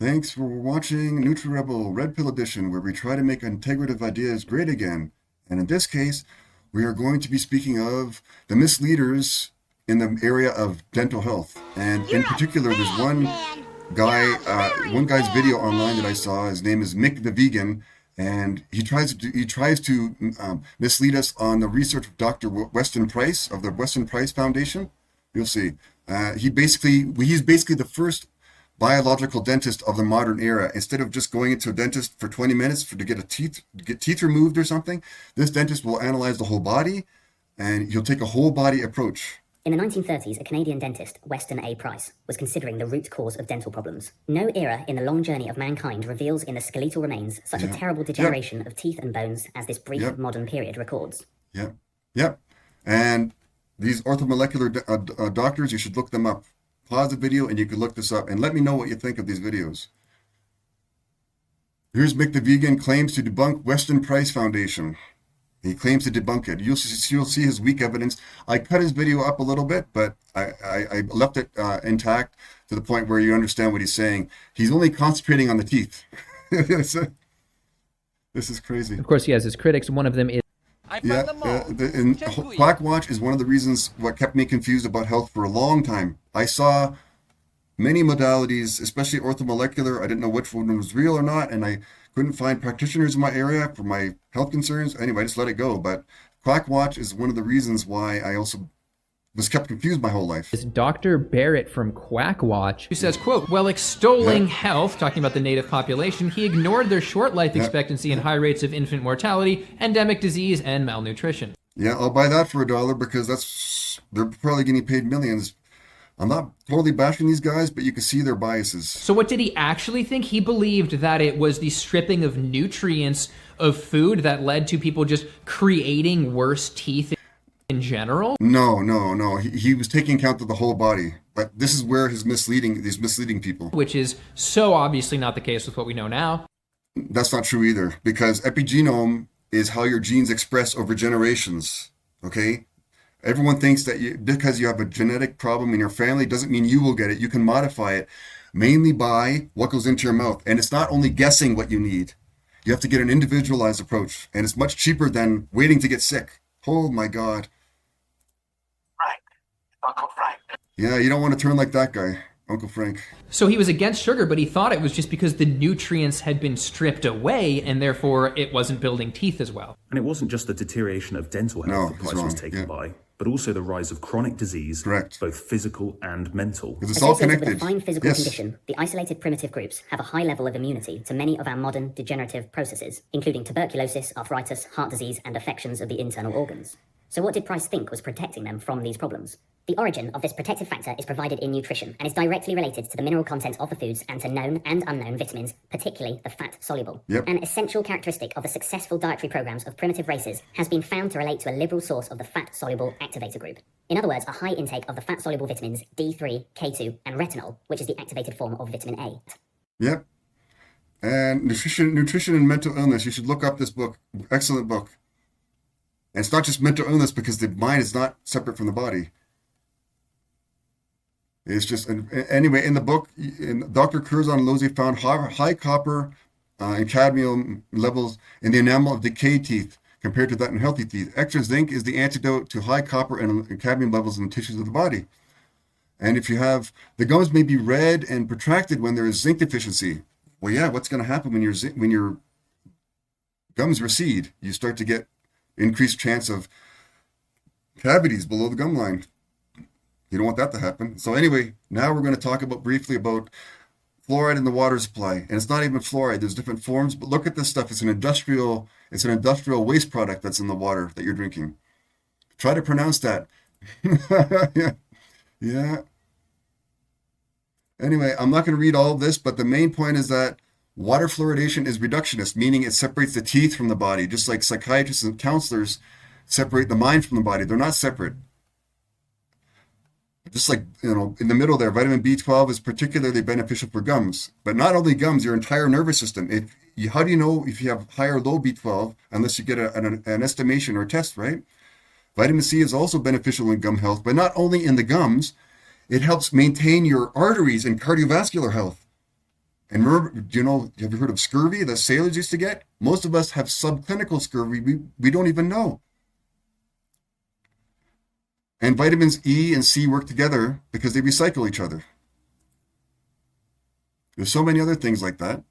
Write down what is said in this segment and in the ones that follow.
Thanks for watching NutriRebel Red Pill Edition, where we try to make integrative ideas great again. And in this case, we are going to be speaking of the misleaders in the area of dental health. And in particular, there's one guy's video online that I saw. His name is Mick the Vegan, and he tries to mislead us on the research of Dr. Weston Price of the Weston Price Foundation. You'll see. He's basically the first biological dentist of the modern era. Instead of just going into a dentist for 20 minutes to get teeth removed or something, this dentist will analyze the whole body, and he'll take a whole body approach. In the 1930s, a Canadian dentist, Weston A. Price, was considering the root cause of dental problems. No era in the long journey of mankind reveals in the skeletal remains such a terrible degeneration of teeth and bones as this brief modern period records. Yep. And these orthomolecular doctors, you should look them up. Pause the video and you can look this up and let me know what you think of these videos. Here's Mick the Vegan claims to debunk Weston Price Foundation. He claims to debunk it. You'll see his weak evidence. I cut his video up a little bit, but I left it intact to the point where you understand what he's saying. He's only concentrating on the teeth. This is crazy. Of course, he has his critics. One of them is Quackwatch is one of the reasons what kept me confused about health for a long time. I saw many modalities, especially orthomolecular. I didn't know which one was real or not, and I couldn't find practitioners in my area for my health concerns. Anyway, I just let it go. But Quackwatch is one of the reasons why I also was kept confused my whole life. Is Dr. Barrett from Quackwatch, who says, quote, while extolling health, talking about the native population, he ignored their short life expectancy and high rates of infant mortality, endemic disease, and malnutrition. Yeah, I'll buy that for $1 because they're probably getting paid millions. I'm not totally bashing these guys, but you can see their biases. So what did he actually think? He believed that it was the stripping of nutrients of food that led to people just creating worse teeth in general? No. He was taking account of the whole body. But this is where he's misleading people. Which is so obviously not the case with what we know now. That's not true either, because epigenome is how your genes express over generations, okay? Everyone thinks that because you have a genetic problem in your family doesn't mean you will get it. You can modify it mainly by what goes into your mouth. And it's not only guessing what you need. You have to get an individualized approach. And it's much cheaper than waiting to get sick. Oh my God. Uncle Frank. Yeah, you don't want to turn like that guy, Uncle Frank. So he was against sugar, but he thought it was just because the nutrients had been stripped away and therefore it wasn't building teeth as well. And it wasn't just the deterioration of dental health the Price was taken by, but also the rise of chronic disease, both physical and mental. Because it's all connected. With a fine physical condition, the isolated primitive groups have a high level of immunity to many of our modern degenerative processes, including tuberculosis, arthritis, heart disease, and affections of the internal organs. So what did Price think was protecting them from these problems? The origin of this protective factor is provided in nutrition and is directly related to the mineral content of the foods and to known and unknown vitamins, particularly the fat-soluble. An essential characteristic of the successful dietary programs of primitive races has been found to relate to a liberal source of the fat-soluble activator group. In other words, a high intake of the fat-soluble vitamins D3, K2, and retinol, which is the activated form of vitamin A. And nutrition and mental illness. You should look up this book. Excellent book. And it's not just mental illness because the mind is not separate from the body. It's just, anyway, in the book, Dr. Curzon and Losey found high copper and cadmium levels in the enamel of decayed teeth compared to that in healthy teeth. Extra zinc is the antidote to high copper and cadmium levels in the tissues of the body. And if you have, the gums may be red and protracted when there is zinc deficiency. Well, yeah, what's going to happen when your gums recede? You start to get increased chance of cavities below the gum line. You don't want that to happen. So anyway, now we're going to talk briefly about fluoride in the water supply. And it's not even fluoride. There's different forms, but look at this stuff. It's an industrial waste product that's in the water that you're drinking. Try to pronounce that. Yeah. Anyway, I'm not going to read all of this, but the main point is that water fluoridation is reductionist, meaning it separates the teeth from the body, just like psychiatrists and counselors separate the mind from the body. They're not separate. Just like, in the middle there, vitamin B12 is particularly beneficial for gums. But not only gums, your entire nervous system. How do you know if you have high or low B12 unless you get an estimation or a test, right? Vitamin C is also beneficial in gum health, but not only in the gums, it helps maintain your arteries and cardiovascular health. And remember, have you heard of scurvy that sailors used to get? Most of us have subclinical scurvy. We don't even know. And vitamins E and C work together because they recycle each other. There's so many other things like that.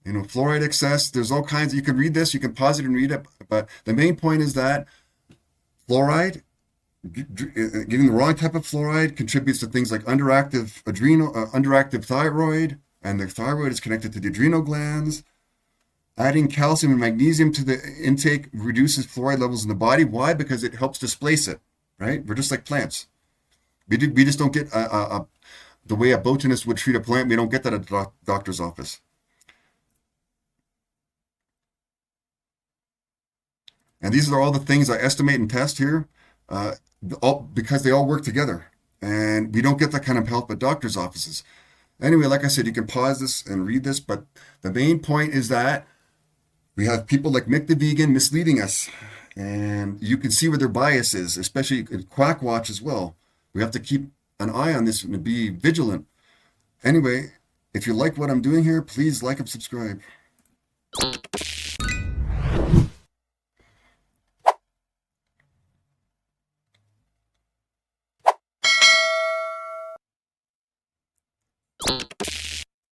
Fluoride excess, there's all kinds. You can read this, you can pause it and read it. But the main point is that fluoride, getting the wrong type of fluoride contributes to things like underactive thyroid, and the thyroid is connected to the adrenal glands. Adding calcium and magnesium to the intake reduces fluoride levels in the body. Why? Because it helps displace it, right? We're just like plants. We just don't get the way a botanist would treat a plant. We don't get that at a doctor's office. And these are all the things I estimate and test here, because they all work together. And we don't get that kind of help at doctor's offices. Anyway, like I said, you can pause this and read this, but the main point is that we have people like Mick the Vegan misleading us. And you can see where their bias is, especially in Quackwatch as well. We have to keep an eye on this and be vigilant. Anyway, if you like what I'm doing here, please like and subscribe.